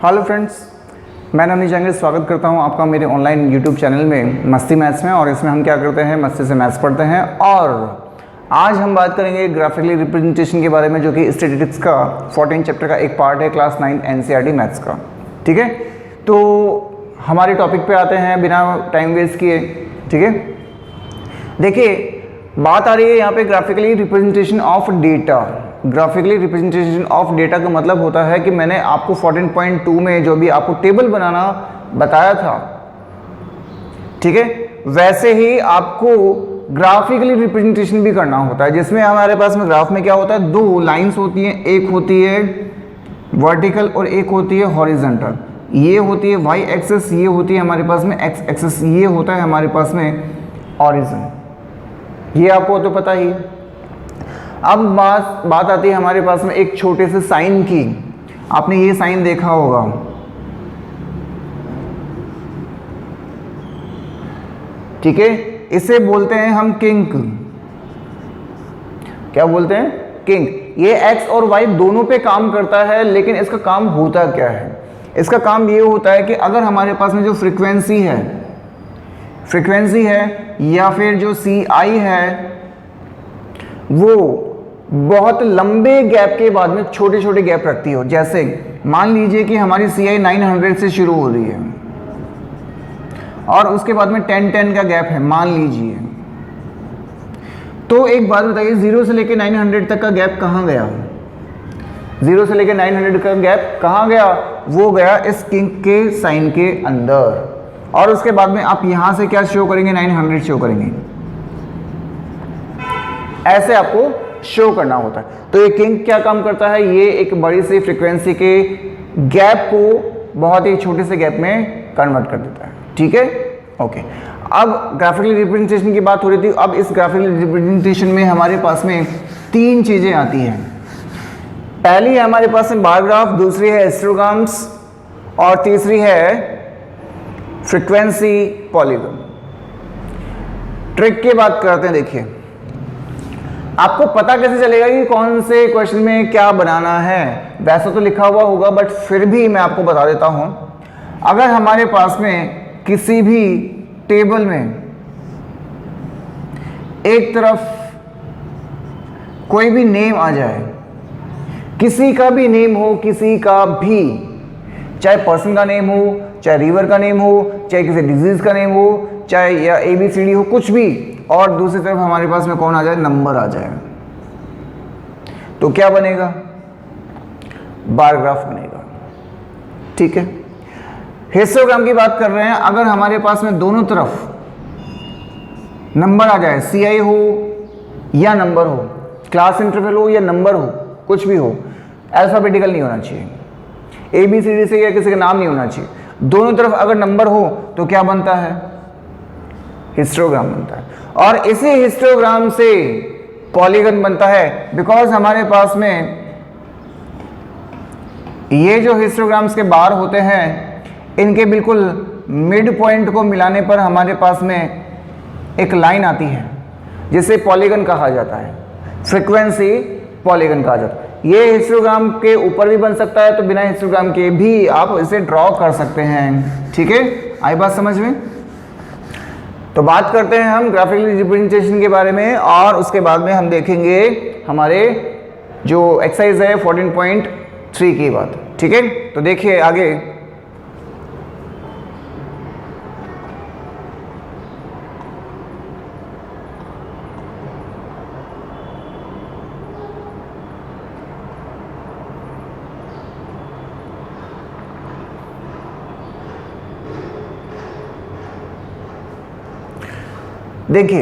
Hello friends, मैं नवनीत जहांगीर स्वागत करता हूं आपका मेरे ऑनलाइन यूट्यूब चैनल में मस्ती मैथ्स में। और इसमें हम क्या करते हैं, मस्ती से मैथ्स पढ़ते हैं। और आज हम बात करेंगे ग्राफिकली रिप्रेजेंटेशन के बारे में, जो कि स्टैटिस्टिक्स का 14 चैप्टर का एक पार्ट है क्लास 9 एनसीईआरटी मैथ्स का। ठीक है, तो हमारे टॉपिक पे आते हैं बिना टाइम वेस्ट किए। ठीक है, देखिए बात आ रही है यहाँ पे graphically representation of data. Graphically representation of data का मतलब होता है कि मैंने आपको 14.2 में जो भी आपको टेबल बनाना बताया था, ठीक है, वैसे ही आपको ग्राफिकली रिप्रेजेंटेशन भी करना होता है, जिसमें हमारे पास में ग्राफ में क्या होता है, दो लाइंस होती हैं, एक होती है वर्टिकल और एक होती है हॉरिजॉन्टल। ये होती है वाई एक्सिस, ये होती है हमारे पास में एक्स एक्सिस, ये होता है हमारे पास में ऑरिजिन। ये आपको तो पता ही है। अब बात आती है हमारे पास में एक छोटे से साइन की। आपने ये साइन देखा होगा, ठीक है, इसे बोलते हैं हम किंक। क्या बोलते हैं? किंक। ये एक्स और वाई दोनों पे काम करता है, लेकिन इसका काम होता क्या है? इसका काम ये होता है कि अगर हमारे पास में जो फ्रीक्वेंसी है या फिर जो सी आई है, वो बहुत लंबे गैप के बाद में छोटे छोटे गैप रखती हो। जैसे मान लीजिए कि हमारी सी आई 900 से शुरू हो रही है और उसके बाद में 10 का गैप है, मान लीजिए। तो एक बात बताइए, 0 से लेके 900 तक का गैप कहाँ गया? 0 से लेके 900 का गैप कहाँ गया? वो गया इस किंक के साइन के अंदर। और उसके बाद में आप यहां से क्या शो करेंगे? 900 शो करेंगे। ऐसे आपको शो करना होता है। तो ये किंक क्या काम करता है? ये एक बड़ी सी फ्रीक्वेंसी के गैप को बहुत ही छोटे से गैप में कन्वर्ट कर देता है। ठीक है, ओके। अब ग्राफिकल रिप्रेजेंटेशन की बात हो रही थी। अब इस ग्राफिकल रिप्रेजेंटेशन में हमारे पास में तीन चीजें आती हैं। पहली है हमारे पास में बार ग्राफ, दूसरी है हिस्टोग्राम्स और तीसरी है फ्रीक्वेंसी पॉलीगन। ट्रिक की बात करते हैं। देखिए, आपको पता कैसे चलेगा कि कौन से क्वेश्चन में क्या बनाना है? वैसा तो लिखा हुआ होगा, बट फिर भी मैं आपको बता देता हूं। अगर हमारे पास में किसी भी टेबल में एक तरफ कोई भी नेम आ जाए, किसी का भी नेम हो, किसी का भी, चाहे पर्सन का नेम हो, चाहे रिवर का नेम हो, चाहे किसी डिजीज का नेम हो, चाहे या ABCD हो, कुछ भी, और दूसरी तरफ हमारे पास में कौन आ जाए? नंबर आ जाए, तो क्या बनेगा? बार ग्राफ बनेगा। ठीक है, हिस्टोग्राम की बात कर रहे हैं। अगर हमारे पास में दोनों तरफ नंबर आ जाए, CI हो या नंबर हो, क्लास इंटरवल हो या नंबर हो, कुछ भी हो, अल्फाबेटिकल नहीं होना चाहिए, ABCD से या किसी का नाम नहीं होना चाहिए, दोनों तरफ अगर नंबर हो तो क्या बनता है? हिस्टोग्राम बनता है। और इसी हिस्टोग्राम से पॉलीगन बनता है, बिकॉज हमारे पास में ये जो हिस्टोग्राम्स के बार होते हैं, इनके बिल्कुल मिड पॉइंट को मिलाने पर हमारे पास में एक लाइन आती है, जिसे पॉलीगन कहा जाता है, फ्रीक्वेंसी पॉलीगन कहा जाता है। ये हिस्टोग्राम के ऊपर भी बन सकता है, तो बिना हिस्टोग्राम के भी आप इसे ड्रॉ कर सकते हैं। ठीक है, आई बात समझ में? तो बात करते हैं हम ग्राफिकल रिप्रेजेंटेशन के बारे में, और उसके बाद में हम देखेंगे हमारे जो एक्सरसाइज है 14.3 की बात। ठीक है, तो देखिए आगे। देखिए,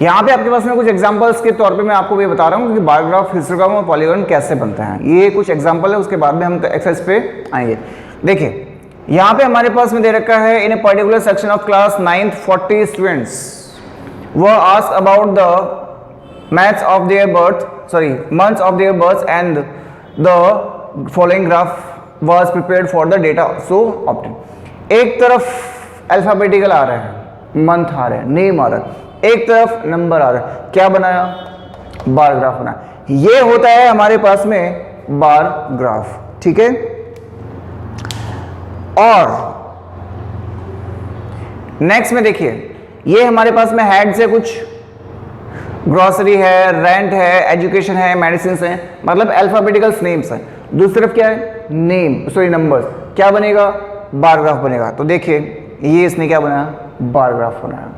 यहाँ पे आपके पास में कुछ एग्जांपल्स के तौर पे मैं आपको ये बता रहा हूँ कि बार ग्राफ, हिस्टोग्राम और पॉलीगन कैसे बनते हैं। ये कुछ एग्जांपल है, उसके बाद में हम एक्सरसाइज पे आएंगे। देखिए, यहाँ पे हमारे पास में दे रखा है, in a particular section of class 9th 40 students were asked about the months of their birth and the following graph was prepared for the data so obtained। एक तरफ अल्फाबेटिकल आ रहा है, मंथ आ रहा है, नेम आ रहा है, एक तरफ नंबर आ रहा है, क्या बनाया? बार ग्राफ बनाया। ये होता है हमारे पास में बार ग्राफ। ठीक है, और नेक्स्ट में देखिए, ये हमारे पास में हेड से कुछ ग्रोसरी है, रेंट है, एजुकेशन है, मेडिसिन है, मतलब अल्फाबेटिकल नेम्स है। दूसरी तरफ क्या है, नेम सॉरी नंबर्स, क्या बनेगा, बार ग्राफ बनेगा। तो देखिए ये इसने क्या बनाया, बार ग्राफ बनाया।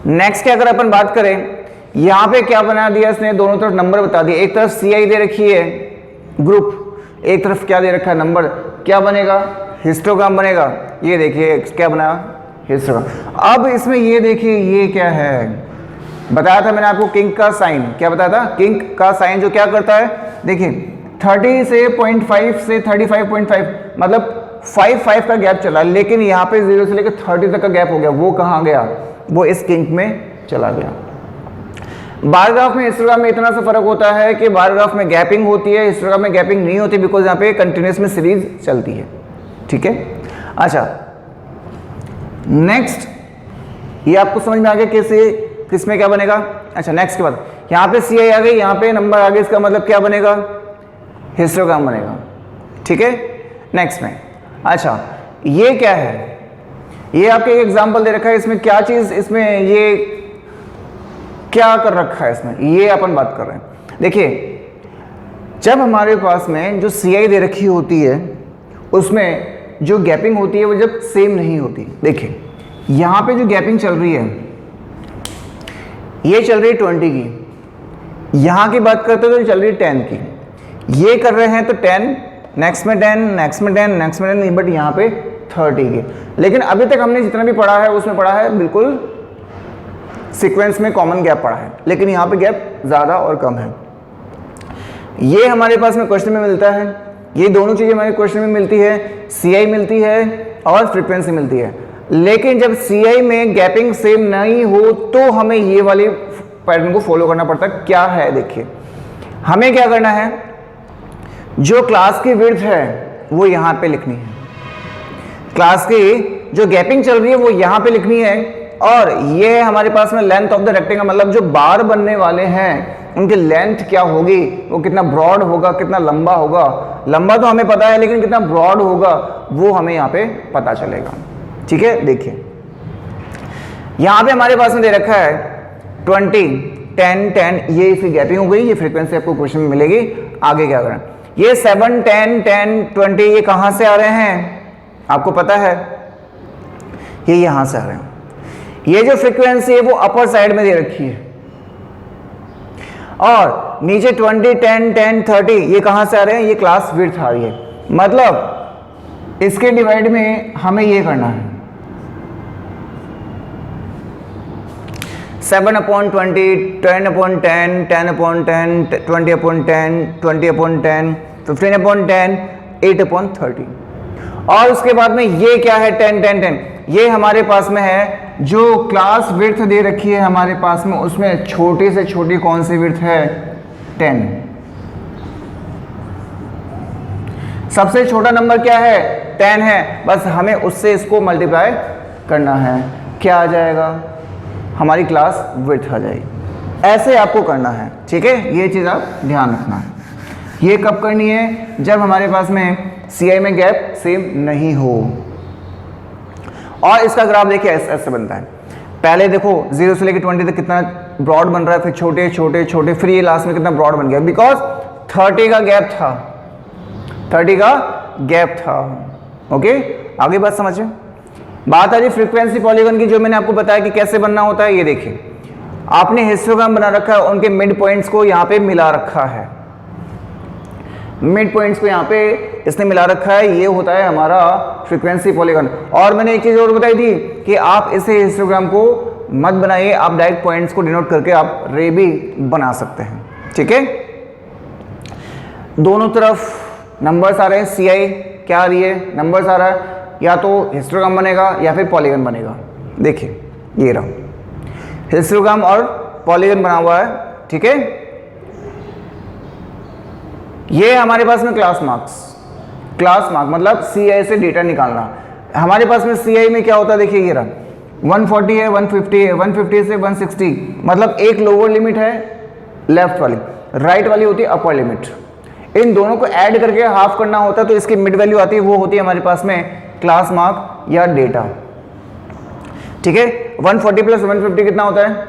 नेक्स्ट क्या अगर अपन बात करें, यहां पे क्या बना दिया इसने, दोनों तरफ नंबर बता दिए। एक तरफ CI दे रखी है ग्रुप, एक तरफ क्या दे रखा है, नंबर। क्या बनेगा, हिस्टोग्राम बनेगा। ये देखिए क्या बना, हिस्टोग्राम। अब इसमें ये देखिए ये क्या है, बताया था मैंने आपको किंग का साइन, क्या बताया था, किंग का साइन जो क्या करता है, देखिए 30 से 0.5 से 35.5 मतलब 5 का गैप चला, लेकिन यहाँ पे 0 से लेकर 30 तक का गैप हो गया। वो कहाँ गया, वो इस किंग में चला गया। बार ग्राफ में हिस्टोग्राम में इतना सा फर्क होता है कि बार ग्राफ में गैपिंग होती है, हिस्टोग्राम में गैपिंग नहीं होती, बिकॉज यहाँ पे कंटिन्यूस में सीरीज चलती है। ठीक है, अच्छा नेक्स्ट ये आपको समझ में आ गया कैसे किस में क्या बनेगा। अच्छा नेक्स्ट के बाद यहाँ पे CI आ गई, यहाँ पे नंबर आ गए, इसका मतलब क्या बनेगा, हिस्टोग्राम बनेगा। ठीक है, नेक्स्ट में अच्छा ये क्या है, ये आपके एक एग्जांपल दे रखा है, इसमें क्या चीज, इसमें ये क्या कर रखा है इसमें, ये अपन बात कर रहे हैं। देखिए जब हमारे पास में जो CI दे रखी होती है उसमें जो गैपिंग होती है वो जब सेम नहीं होती। देखिए यहाँ पे जो गैपिंग चल रही है ये चल रही है 20 की, यहाँ की बात करते तो चल रही है 10 की। ये कर रहे हैं तो 10, नेक्स्ट में 10, नेक्स्ट में 10, नेक्स्ट में 10, बट यहाँ पे 30 की। लेकिन अभी तक हमने जितना भी पढ़ा है उसमें पढ़ा है बिल्कुल सीक्वेंस में कॉमन गैप पढ़ा है, लेकिन यहाँ पे गैप ज़्यादा और कम है। ये हमारे पास में क्वेश्चन में मिलता है, ये दोनों चीज़ें हमारे क्वेश्चन में मिलती है, CI मिलती है और फ्रीक्वेंसी मिलती है। लेकिन जब CI में गैपिंग सेम नहीं हो तो हमें ये वाले पैटर्न को फॉलो करना पड़ता है। क्या है देखिए, हमें क्या करना है, जो क्लास की विड्थ है वो यहाँ पे लिखनी है, क्लास की जो गैपिंग चल रही है वो यहाँ पे लिखनी है, और ये हमारे पास में लेंथ ऑफ द रेक्टेंगल, मतलब जो बार बनने वाले हैं उनकी लेंथ क्या होगी, वो कितना ब्रॉड होगा, कितना लंबा होगा। लंबा तो हमें पता है, लेकिन कितना ब्रॉड होगा वो हमें यहाँ पे पता चलेगा। ठीक है, देखिए यहाँ पे हमारे पास में दे रखा है 20, 10, 10, ये इसकी गैपिंग हो गई, ये फ्रीक्वेंसी आपको क्वेश्चन में मिलेगी। आगे क्या करें, ये 7, 10, 10, 20 ये कहाँ से आ रहे हैं आपको पता है, ये यहाँ से आ रहे हैं। ये जो फ्रीक्वेंसी है वो अपर साइड में दे रखी है, और नीचे 20, 10, 10, 30 ये कहाँ से आ रहे हैं, ये क्लास विड्थ आ रही है। मतलब इसके डिवाइड में हमें ये करना है 7/20, 10/10, 10/10, 20/10, 20/10, 15/10, 8/30, और उसके बाद में ये क्या है 10, 10, 10, ये हमारे पास में है जो क्लास विड्थ दे रखी है हमारे पास में, उसमें छोटी से छोटी कौन सी विड्थ है, 10। सबसे छोटा नंबर क्या है, 10 है, बस हमें उससे इसको मल्टीप्लाई करना है, क्या आ जाएगा, हमारी क्लास विड्थ आ जाएगी। ऐसे आपको करना है। ठीक है, ये चीज़ आप ध्यान रखना है। ये कब करनी है, जब हमारे पास में CI में गैप सेम नहीं हो। और इसका ग्राफ देखिए ऐसे बनता है, पहले देखो 0 से लेकर 20 तक कितना ब्रॉड बन रहा है, फिर छोटे छोटे छोटे, फिर ये लास्ट में कितना ब्रॉड बन गया, बिकॉज 30 का गैप था, 30 का गैप था। ओके, आगे बात समझिए। बात आ रही फ्रीक्वेंसी पॉलीगन की, जो मैंने आपको बताया कि कैसे बनना होता है। ये देखिए आपने हिस्टोग्राम बना रखा है, उनके मिड पॉइंट्स को यहाँ पे मिला रखा है, मिड पॉइंट्स को यहाँ पे इसने मिला रखा है, ये होता है हमारा फ्रीक्वेंसी पॉलीगन। और मैंने एक चीज़ और बताई थी कि आप इसे हिस्टोग्राम को मत बनाइए, आप डायरेक्ट पॉइंट्स को डिनोट करके आप रे भी बना सकते हैं। ठीक है, दोनों तरफ नंबर्स आ रहे हैं, CI क्या आ रही है, नंबर्स आ रहा है, या तो हिस्टोग्राम बनेगा या फिर पॉलीगन बनेगा। देखिए ये रहा हिस्टोग्राम और पॉलीगन बना हुआ है। ठीक है, ये हमारे पास में क्लास मार्क्स, क्लास मार्क मतलब CI से डेटा निकालना। हमारे पास में CI में क्या होता है, देखिए ये रहा 140 है, 150 है, 150 से 160, मतलब एक लोअर लिमिट है लेफ्ट वाली, राइट वाली होती है अपर लिमिट। इन दोनों को ऐड करके हाफ करना होता है तो इसकी मिड वैल्यू आती है, वो होती है हमारे पास में क्लास मार्क या डेटा। ठीक है, 140 प्लस 150 कितना होता है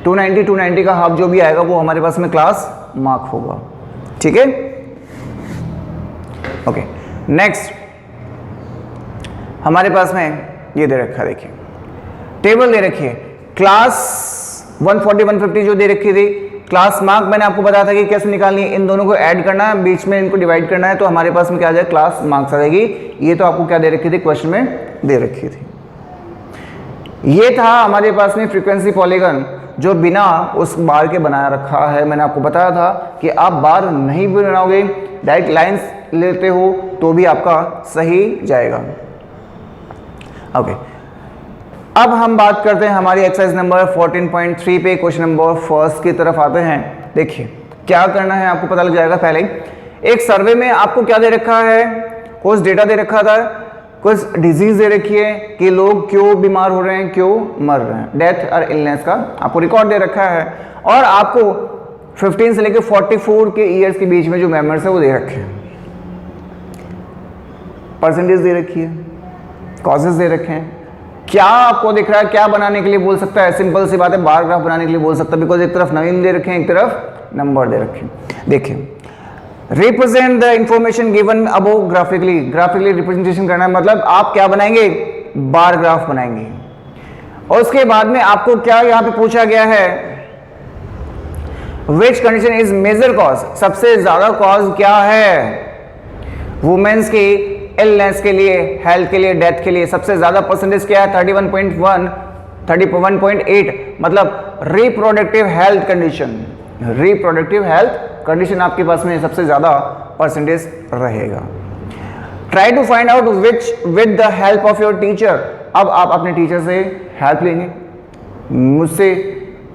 290, 290 का हाफ जो भी आएगा वो हमारे पास में क्लास मार्क होगा। ठीक है, ओके। नेक्स्ट हमारे पास में ये दे रखा है, देखिए टेबल दे रखी है, क्लास 140 150 जो दे रखी थी, क्लास मार्क मैंने आपको बताया था कि कैसे निकालनी है, इन दोनों को ऐड करना है, बीच में इनको डिवाइड करना है, तो हमारे पास में क्या आ जाए क्लास मार्क्स आ जाएगी। ये तो आपको क्या दे रखी थी, क्वेश्चन में दे रखी थी। ये था हमारे पास में फ्रीक्वेंसी पॉलीगन जो बिना उस बार के बनाया रखा है। मैंने आपको बताया था कि आप बार नहीं भी बनाओगे, डायरेक्ट लाइंस लेते हो तो भी आपका सही जाएगा। ओके, अब हम बात करते हैं हमारी एक्सरसाइज नंबर 14.3 पे, क्वेश्चन नंबर फर्स्ट की तरफ आते हैं। देखिए क्या करना है आपको पता लग जाएगा। पहले एक सर्वे में आपको क्या दे रखा है, कुछ डेटा दे रखा था, कुछ डिजीज दे रखी है कि लोग क्यों बीमार हो रहे हैं, क्यों मर रहे हैं, डेथ और इलनेस का आपको रिकॉर्ड दे रखा है, और आपको 15 से लेकर 44 के ईयर्स के बीच में जो मेंबर्स है वो दे रखे हैं, परसेंटेज दे रखी है, कॉजेज दे रखे हैं। क्या आपको दिख रहा है, क्या बनाने के लिए बोल सकता है, सिंपल सी बात है, बार ग्राफ बनाने के लिए बोल सकता है, बिकॉज एक तरफ नवीन दे रखे हैं, एक तरफ नंबर दे रखे हैं। देखिए represent the information given above graphically, graphically representation करना है, मतलब आप क्या बनाएंगे, बार ग्राफ बनाएंगे। और उसके बाद में आपको क्या यहां पे पूछा गया है, which condition is major cause, सबसे ज्यादा कॉज क्या है वुमेन्स की इलनेस के लिए, हेल्थ के लिए, डेथ के लिए, सबसे ज्यादा परसेंटेज क्या है 31.1, 31.8, मतलब reproductive health condition, reproductive health condition आपके पास में सबसे ज्यादा परसेंटेज रहेगा। Try to find out which with the help of your teacher, अब आप अपने टीचर से हेल्प लेंगे, मुझसे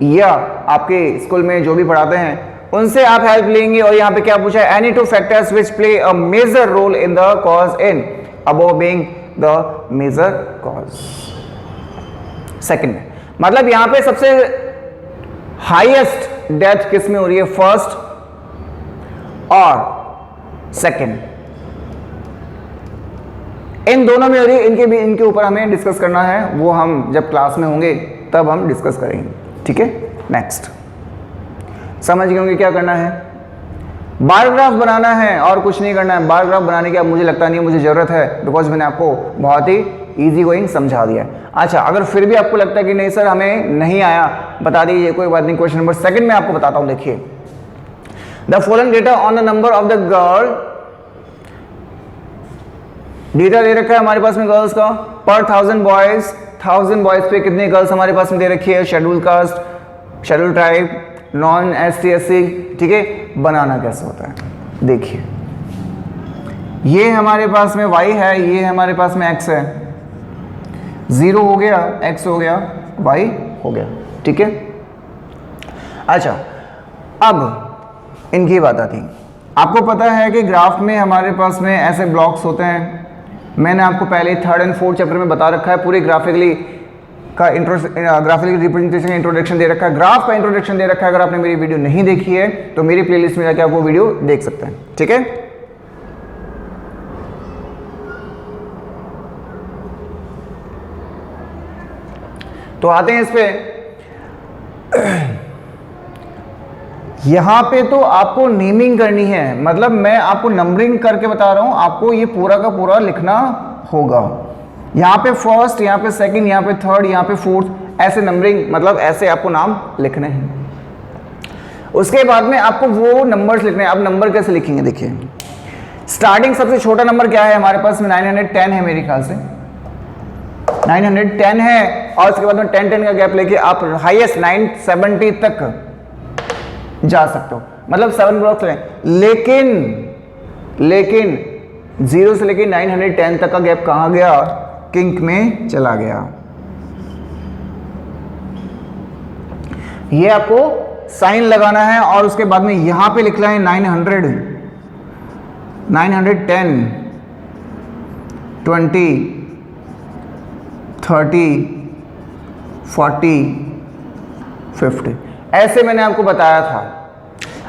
या आपके स्कूल में जो भी पढ़ाते हैं उनसे आप हेल्प लेंगे। और यहां पे क्या पूछा है, any two factors which play a major role in the cause in above being the major cause. Second में मतलब यहां पे सबसे हाईएस्ट डेथ किस में हो रही है, फर्स्ट और सेकंड, इन दोनों में हो रही है, इनके ऊपर हमें डिस्कस करना है, वो हम जब क्लास में होंगे तब हम डिस्कस करेंगे। ठीक है, नेक्स्ट समझ गए होंगे क्या करना है, बार ग्राफ बनाना है और कुछ नहीं करना है। बार ग्राफ बनाने की अब मुझे लगता नहीं मुझे जरूरत है, बिकॉज मैंने आपको बहुत ही इजी गोइंग समझा दिया है। अच्छा, अगर फिर भी आपको लगता है कि नहीं सर हमें नहीं आया, बता दीजिए, कोई बात नहीं। क्वेश्चन नंबर सेकंड में आपको बताता हूं, देखिए the following data on the number of the girl, data दे रखा है हमारे पास में गर्ल्स का, पर 1000 बॉयज, 1000 बॉयज पे कितने गर्ल्स हमारे पास में दे रखी है, schedule caste, schedule tribe, non ST SC। ठीक है, बनाना कैसे होता है, देखिए ये हमारे पास में y है, ये हमारे पास में x है, 0 हो गया, x हो गया, y हो गया। ठीक है, अच्छा अब इनकी बात आती है। आपको पता है कि ग्राफ में हमारे पास में ऐसे ब्लॉक्स होते हैं, मैंने आपको पहले 3rd और 4th चैप्टर में बता रखा है, पूरे ग्राफिकली का ग्राफिकली रिप्रेजेंटेशन का इंट्रोडक्शन दे रखा है, ग्राफ का इंट्रोडक्शन दे रखा है। अगर आपने मेरी वीडियो नहीं देखी है तो मेरी प्लेलिस्ट में जाकर आप वो वीडियो देख सकते हैं। ठीक है, तो आते हैं इस पे। यहां पे तो आपको नेमिंग करनी है, मतलब मैं आपको नंबरिंग करके बता रहा हूं, आपको ये पूरा का पूरा लिखना होगा। यहाँ पे फर्स्ट, यहाँ पे सेकंड, यहाँ पे थर्ड, यहाँ पे फोर्थ, ऐसे नंबरिंग, मतलब ऐसे आपको नाम लिखने हैं। उसके बाद में आपको वो नंबर्स लिखने हैं। अब नंबर कैसे लिखेंगे, देखिए स्टार्टिंग सबसे छोटा नंबर क्या है हमारे पास में 910 है, मेरे ख्याल से 910 है, और उसके बाद में 10 का गैप लेके आप हाईएस्ट 970 तक जा सकते हो, मतलब 7 ब्लॉक्स लें। लेकिन 0 से लेके 910 तक का गैप कहां गया, किंक में चला गया। ये आपको साइन लगाना है और उसके बाद में यहां पे लिखना है 900, 910, 20, 30, 40, 50, ऐसे मैंने आपको बताया था।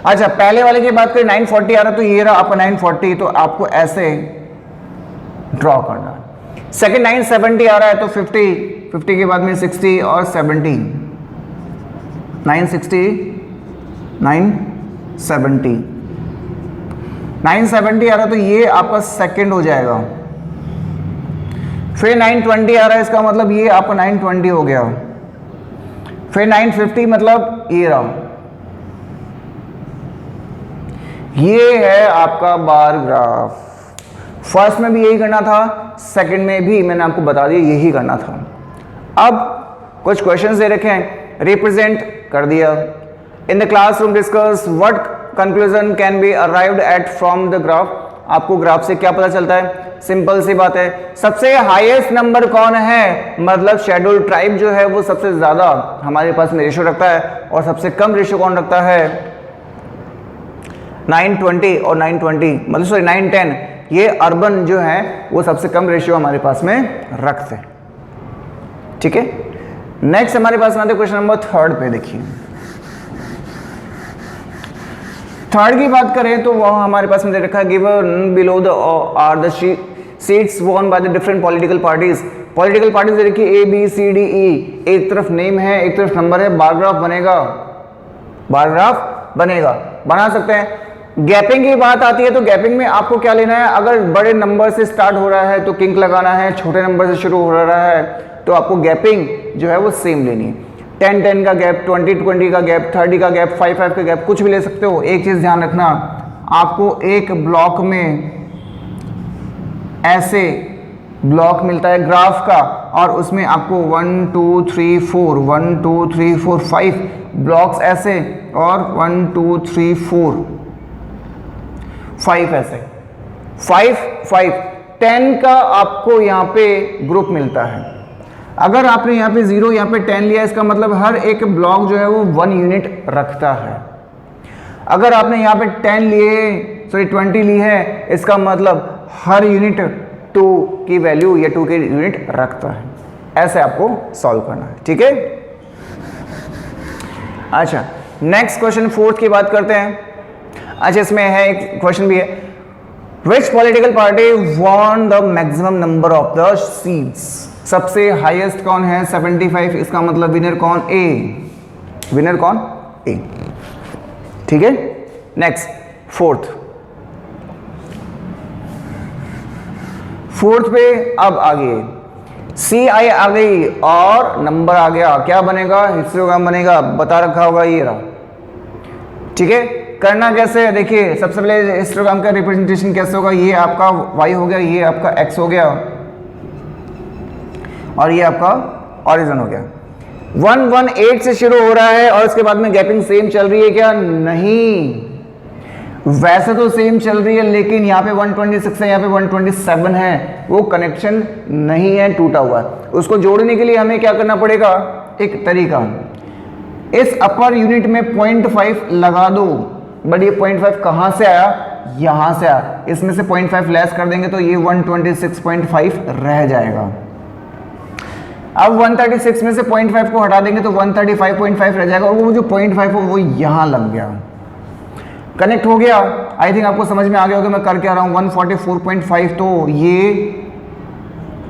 अच्छा, पहले वाले की बात करें 940 आ रहा तो ये रहा आपका 940, तो आपको ऐसे ड्रॉ करना है। सेकंड 970 आ रहा है तो 50 के बाद में 60 और 70, 960 970 970 आ रहा है तो ये आपका सेकंड हो जाएगा। फिर 920 आ रहा है, इसका मतलब ये आपका 920 हो गया। फिर 950 मतलब ये रहा, ये है आपका बार ग्राफ। फर्स्ट में भी यही करना था, सेकंड में भी मैंने आपको बता दिया यही करना था। अब कुछ क्वेश्चंस दे रखे हैं, रिप्रेजेंट कर दिया। In the classroom discuss what conclusion can be arrived at from the graph. आपको ग्राफ से क्या पता चलता है? सिंपल सी बात है, सबसे हाईएस्ट नंबर कौन है, मतलब शेड्यूल ट्राइब जो है वो सबसे ज्यादा हमारे पास में रेशियो रखता है, और सबसे कम रेशियो कौन रखता है? 920 और 920 मतलब सॉरी 910, ये अर्बन जो है वो सबसे कम रेशियो हमारे पास में रखते हैं। ठीक है, नेक्स्ट हमारे पास में आते क्वेश्चन नंबर 3 पे। देखिए थर्ड की बात करें तो वह हमारे पास में दे रखा है, given below the are the seats won by the different political parties. Political parties दे रखी है ABCDE, एक तरफ नेम है एक तरफ नंबर है, बारग्राफ बनेगा, बारग्राफ बनेगा, बना सकते हैं। गैपिंग की बात आती है तो गैपिंग में आपको क्या लेना है, अगर बड़े नंबर से स्टार्ट हो रहा है तो किंक लगाना है, छोटे नंबर से शुरू हो रहा है तो आपको गैपिंग जो है वो सेम लेनी है। 10-10 का गैप, 20-20 का गैप, 30 का गैप, 5-5 का गैप, कुछ भी ले सकते हो। एक चीज ध्यान रखना, आपको एक ब्लॉक में ऐसे ब्लॉक मिलता है ग्राफ का, और उसमें आपको 1 2 3 4 1 2 3 4 5 ब्लॉक्स ऐसे, और 1 2 3 4 5 ऐसे, 5 10 का आपको यहाँ पे ग्रुप मिलता है। अगर आपने यहाँ पे 0 यहाँ पे 10 लिया, इसका मतलब हर एक ब्लॉक जो है वो 1 यूनिट रखता है। अगर आपने यहाँ पे 20 ली है, इसका मतलब हर यूनिट 2 की वैल्यू या 2 के यूनिट रखता है। ऐसे आपको सॉल्व करना है। ठीक है, अच्छा नेक्स्ट क्वेश्चन 4 की बात करते हैं। अच्छा इसमें है एक क्वेश्चन भी है, विच political party won the maximum number of the seats. सबसे हाईएस्ट कौन है? 75, इसका मतलब विनर कौन? ए, विनर कौन? ए। ठीक है, नेक्स्ट फोर्थ पे अब आगे CI आ गई और नंबर आ गया, क्या बनेगा? हिस्टोग्राम बनेगा, बता रखा होगा ये रहा। ठीक है, करना कैसे है? देखिए सबसे पहले हिस्टोग्राम का रिप्रेजेंटेशन कैसे होगा, ये आपका Y हो गया, ये आपका X हो गया, और ये आपका ऑरिजिन हो गया। 118 से शुरू हो रहा है और इसके बाद में गैपिंग सेम चल रही है क्या? नहीं, वैसे तो सेम चल रही है, लेकिन यहाँ पे 126 है, यहाँ पे 127 है, वो कनेक्शन नहीं है, टूटा हुआ है। उसको जोड़ने के लिए हमें क्या करना पड़ेगा? एक तरीका, इस अपर यूनिट में 0.5 लगा दो। बट ये 0.5 कहाँ से आया? यहाँ से आया, इसमें से 0.5 लेस कर देंगे तो ये 126.5 रह जाएगा। अब 136 में से 0.5 को हटा देंगे तो 135.5 रह जाएगा, और वो जो 0.5 हो वो यहाँ लग गया, कनेक्ट हो गया। आई थिंक आपको समझ में आ गया होगा मैं कर क्या रहा हूँ। 144.5 तो ये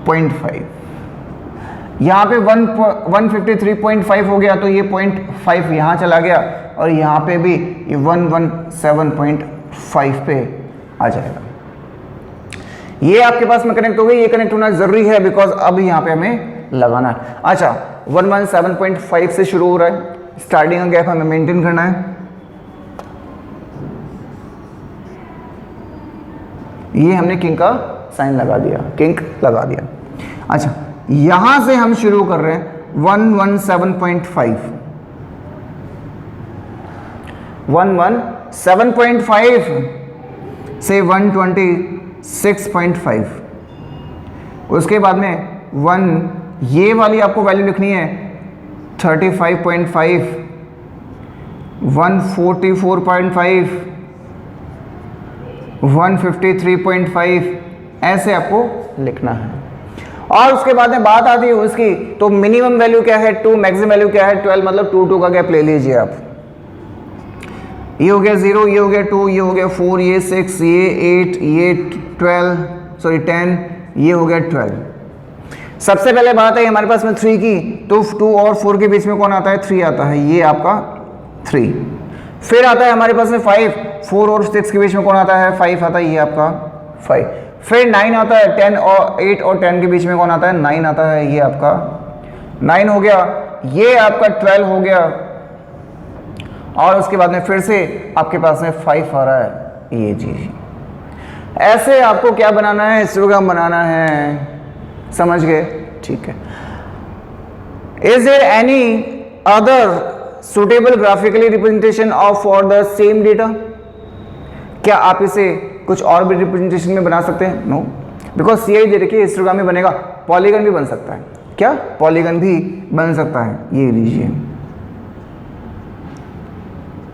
0.5, यहाँ पे 153.5 हो गया तो ये 0.5 यहाँ चला गया, और यहाँ पे भी ये 117.5 पे आ जाएगा। ये आपके पास में कनेक्ट हो गई, ये कनेक्ट होना जरूरी है बिकॉज अब यहाँ पे हमें लगाना है। अच्छा 117.5 से शुरू हो रहा है, स्टार्टिंग का गैप हमें मेंटेन करना है। ये हमने किंक का साइन लगा दिया, किंक लगा दिया। अच्छा यहां से हम शुरू कर रहे हैं 117.5 से 126.5, उसके बाद में 1 ये वाली आपको वैल्यू लिखनी है 35.5, 144.5, 153.5, ऐसे आपको लिखना है। और उसके बाद में बात आती है उसकी, तो मिनिमम वैल्यू क्या है 2, मैक्सिमम वैल्यू क्या है 12, मतलब 2 का गैप ले लीजिए आप। ये हो गया 0, ये हो गया 2, ये हो गया 4, ये 6, ये 8, ये 10, ये हो गया 12। सबसे पहले बात है हमारे पास में 3 की, तो 2 और 4 के बीच में कौन आता है? 3 आता है, ये आपका 3। फिर आता है हमारे पास में 5, 4 और 6 के बीच में कौन आता है? 5 आता है, ये आपका 5। फिर 9 आता है, 10 और 8 और 10 के बीच में कौन आता है? 9 आता है, ये आपका 9 हो गया। ये आपका 12 हो गया, और उसके बाद में फिर से आपके पास में 5 आ रहा है, ये चीज। ऐसे आपको क्या बनाना है? हिस्टोग्राम बनाना है, समझ गए? ठीक है। Is there any other suitable graphically representation of for the same data? क्या आप इसे कुछ और भी रिप्रेजेंटेशन में बना सकते हैं? नो, बिकॉज CI दे रखिए, हिस्टोग्राम में बनेगा। पॉलीगन भी बन सकता है। क्या? पॉलीगन भी बन सकता है। ये लीजिए,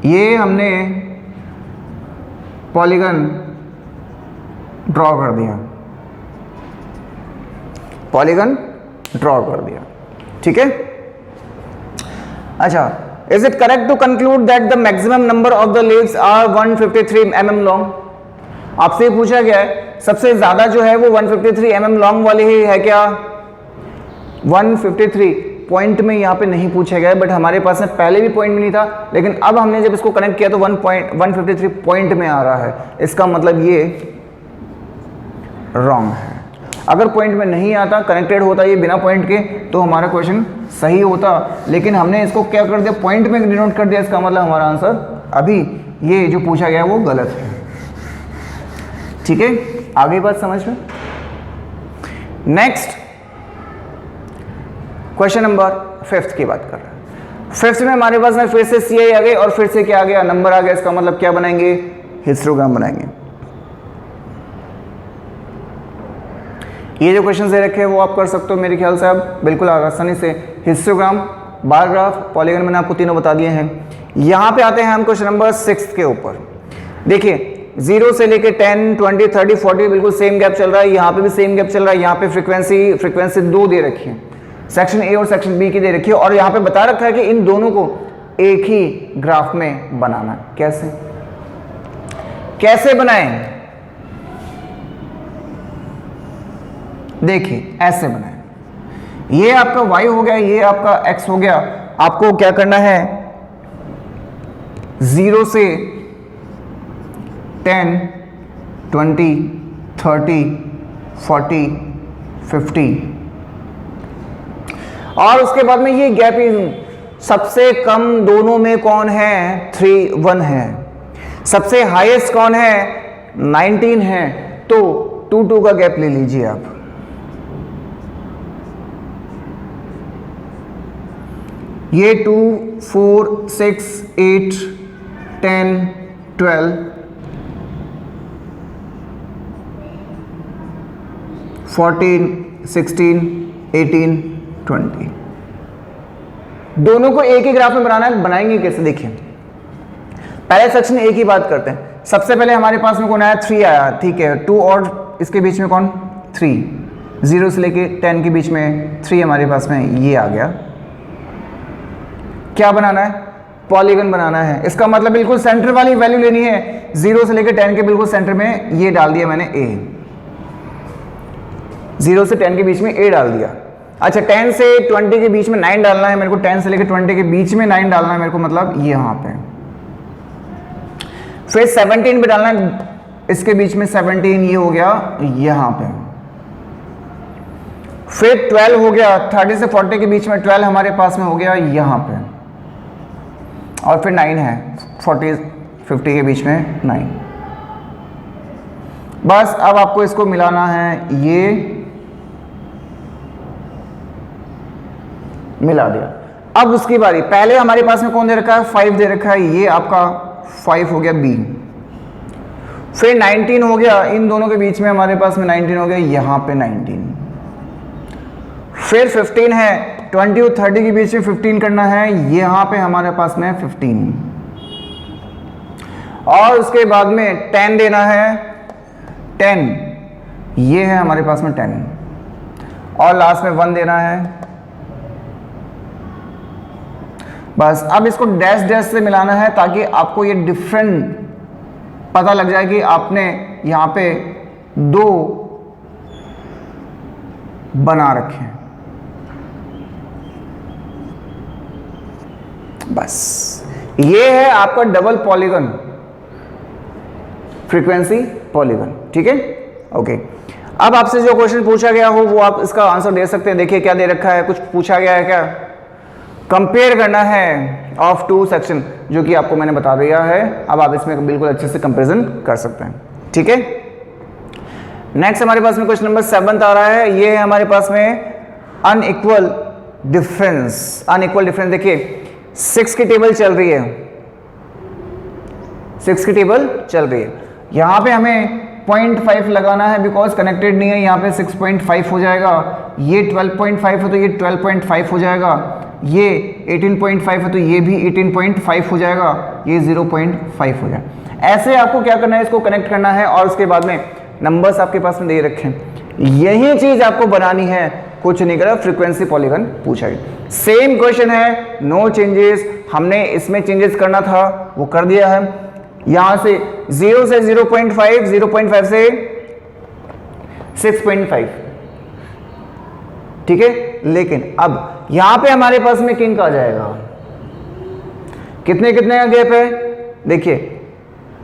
ये हमने पॉलीगन ड्रॉ कर दिया, पॉलीगन ड्रॉ कर दिया, ठीक है। अच्छा, is it correct to conclude that the maximum number of the leaves are 153 mm long? आपसे पूछा गया है सबसे ज्यादा जो है वो 153 mm लॉन्ग वाली ही है क्या? 153 पॉइंट में यहाँ पे नहीं पूछा गया है, बट हमारे पास में पहले भी पॉइंट में नहीं था, लेकिन अब हमने जब इसको कनेक्ट किया तो 153 पॉइंट में आ रहा है। इसका मतलब ये रॉन्ग है। अगर पॉइंट में नहीं आता, कनेक्टेड होता ये बिना पॉइंट के, तो हमारा क्वेश्चन सही होता, लेकिन हमने इसको क्या कर दिया? पॉइंट में डिनोट कर दिया। इसका मतलब हमारा आंसर अभी ये जो पूछा गया वो गलत है, ठीक है। आगे बात समझ में। नेक्स्ट क्वेश्चन नंबर 5 की बात कर रहे हैं। 5 में हमारे पास में फिर से CI आ गए और फिर से क्या आ गया? नंबर आ गया। इसका मतलब क्या बनाएंगे? हिस्टोग्राम बनाएंगे। ये जो क्वेश्चन दे रखे हैं वो आप कर सकते हो मेरे ख्याल से आप बिल्कुल आसानी से। हिस्टोग्राम, बार ग्राफ, पॉलीगन मैंने आपको तीनों बता दिए हैं। यहाँ पे आते हैं हम क्वेश्चन नंबर 6 के ऊपर। देखिए 0 से लेके 10, 20, 30, 40 बिल्कुल सेम गैप चल रहा है। यहाँ पे भी सेम गैप चल रहा है। यहाँ पे फ्रीक्वेंसी 2 दे रखी है, सेक्शन A और सेक्शन B की दे रखी है, और यहाँ पे बता रखा है कि इन दोनों को एक ही ग्राफ में बनाना है। कैसे कैसे बनाएं? देखिए ऐसे बनाएं। ये आपका y हो गया, ये आपका x हो गया। आपको क्या करना है? 0 से 10, 20, 30, 40, 50, और उसके बाद में ये गैप इन सबसे कम दोनों में कौन है? 3, 1 है। सबसे हाईएस्ट कौन है? 19 है। तो 2, 2 का गैप ले लीजिए आप। ये 2, 4, 6, 8, 10, 12, 14, 16, 18, 20। दोनों को एक ही ग्राफ में बनाना है। बनाएंगे कैसे? देखिए पहले सेक्शन A की बात करते हैं। सबसे पहले हमारे पास में कौन आया? 3 आया, ठीक है। 2 और इसके बीच में कौन? 3। 0 से लेके 10 के बीच में 3 हमारे पास में ये आ गया। क्या बनाना है? पॉलीगन बनाना है। इसका मतलब बिल्कुल सेंटर वाली वैल्यू लेनी है। 0 से लेके 10 के बिल्कुल सेंटर में ये डाल दिया मैंने A। 0 से 10 के बीच में A डाल दिया। अच्छा 10 से 20 के बीच में 9 डालना है मेरे को। 10 से लेकर 20 के बीच में 9 डालना है मेरे को, मतलब ये यहाँ पे। फिर 17 भी डालना है इसके बीच में। 17 ये हो गया यहाँ पे। फिर 12 हो गया। 30 से 40 के बीच में 12 हमारे पास में हो गया यहाँ पे। और फिर 9 है 40, 50 के बीच में 9। बस अब आपको इसको मिलाना है। ये मिला दिया। अब उसकी बारी। पहले हमारे पास में कौन दे रखा है? 5 दे रखा है। ये आपका 5 हो गया B। फिर 19 हो गया। इन दोनों के बीच में हमारे पास में 19 हो गया, यहाँ पे 19। फिर 15 है। 20 और 30 के बीच में 15 करना है। यहाँ पे हमारे पास में 15। और उसके बाद में 10 देना है। 10 ये है हमारे पास में 10। और लास्ट में 1 देना है। बस अब इसको डैश डैश से मिलाना है ताकि आपको ये डिफरेंट पता लग जाए कि आपने यहां पे 2 बना रखे हैं। बस ये है आपका डबल पॉलीगन फ्रीक्वेंसी पॉलीगन, ठीक है। ओके, अब आपसे जो क्वेश्चन पूछा गया हो वो आप इसका आंसर दे सकते हैं। देखिए क्या दे रखा है, कुछ पूछा गया है क्या, कंपेयर करना है ऑफ 2 सेक्शन, जो कि आपको मैंने बता दिया है। अब आप इसमें बिल्कुल अच्छे से कंपैरिजन कर सकते हैं, ठीक है। नेक्स्ट हमारे पास में क्वेश्चन नंबर 7 आ रहा है। ये है हमारे पास में अनइक्वल डिफरेंस। अनइक्वल डिफरेंस देखिए 6 की टेबल चल रही है, 6 की टेबल चल रही है। यहां पे हमें 0.5 लगाना है बिकॉज कनेक्टेड नहीं है। यहाँ पे 6.5 हो जाएगा, ये 12.5 है तो ये 12.5 हो जाएगा, ये 18.5 है तो ये भी 18.5 हो जाएगा, ये 0.5 हो जाएगा। ऐसे आपको क्या करना है, इसको कनेक्ट करना है और उसके बाद में नंबर्स आपके पास में दे रखे हैं। यही चीज आपको बनानी है, कुछ नहीं करा, फ्रीक्वेंसी पॉलीगन पूछा गया। सेम क्वेश्चन है, नो चेंजेस। हमने इसमें चेंजेस करना था वो कर दिया है। यहां से 0 से 0.5, 0.5 से 6.5, ठीक है। लेकिन अब यहां पे हमारे पास में किंग आ जाएगा, कितने कितने का गैप है, देखिए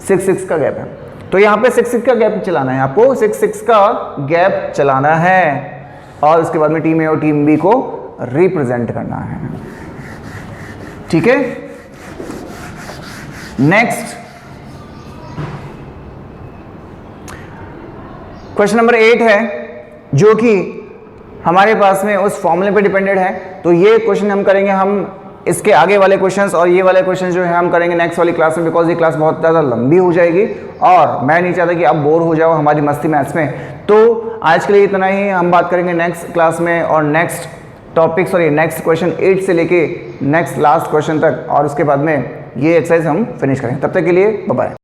6 का गैप है। तो यहां पे 6 का गैप चलाना है आपको, 6 का गैप चलाना है और उसके बाद में टीम ए और टीम बी को रिप्रेजेंट करना है, ठीक है। नेक्स्ट क्वेश्चन नंबर 8 है, जो कि हमारे पास में उस फॉर्मूले पे डिपेंडेड है। तो ये क्वेश्चन हम करेंगे, हम इसके आगे वाले क्वेश्चंस और ये वाले क्वेश्चन जो है हम करेंगे नेक्स्ट वाली क्लास में, बिकॉज ये क्लास बहुत ज़्यादा लंबी हो जाएगी और मैं नहीं चाहता कि आप बोर हो जाओ हमारी मस्ती मैथ्स में। तो आज के लिए इतना ही, हम बात करेंगे नेक्स्ट क्लास में और next topic, sorry next question 8 से लेके नेक्स्ट लास्ट क्वेश्चन तक, और उसके बाद में ये एक्सरसाइज हम फिनिश करेंगे। तब तक के लिए बाय बाय।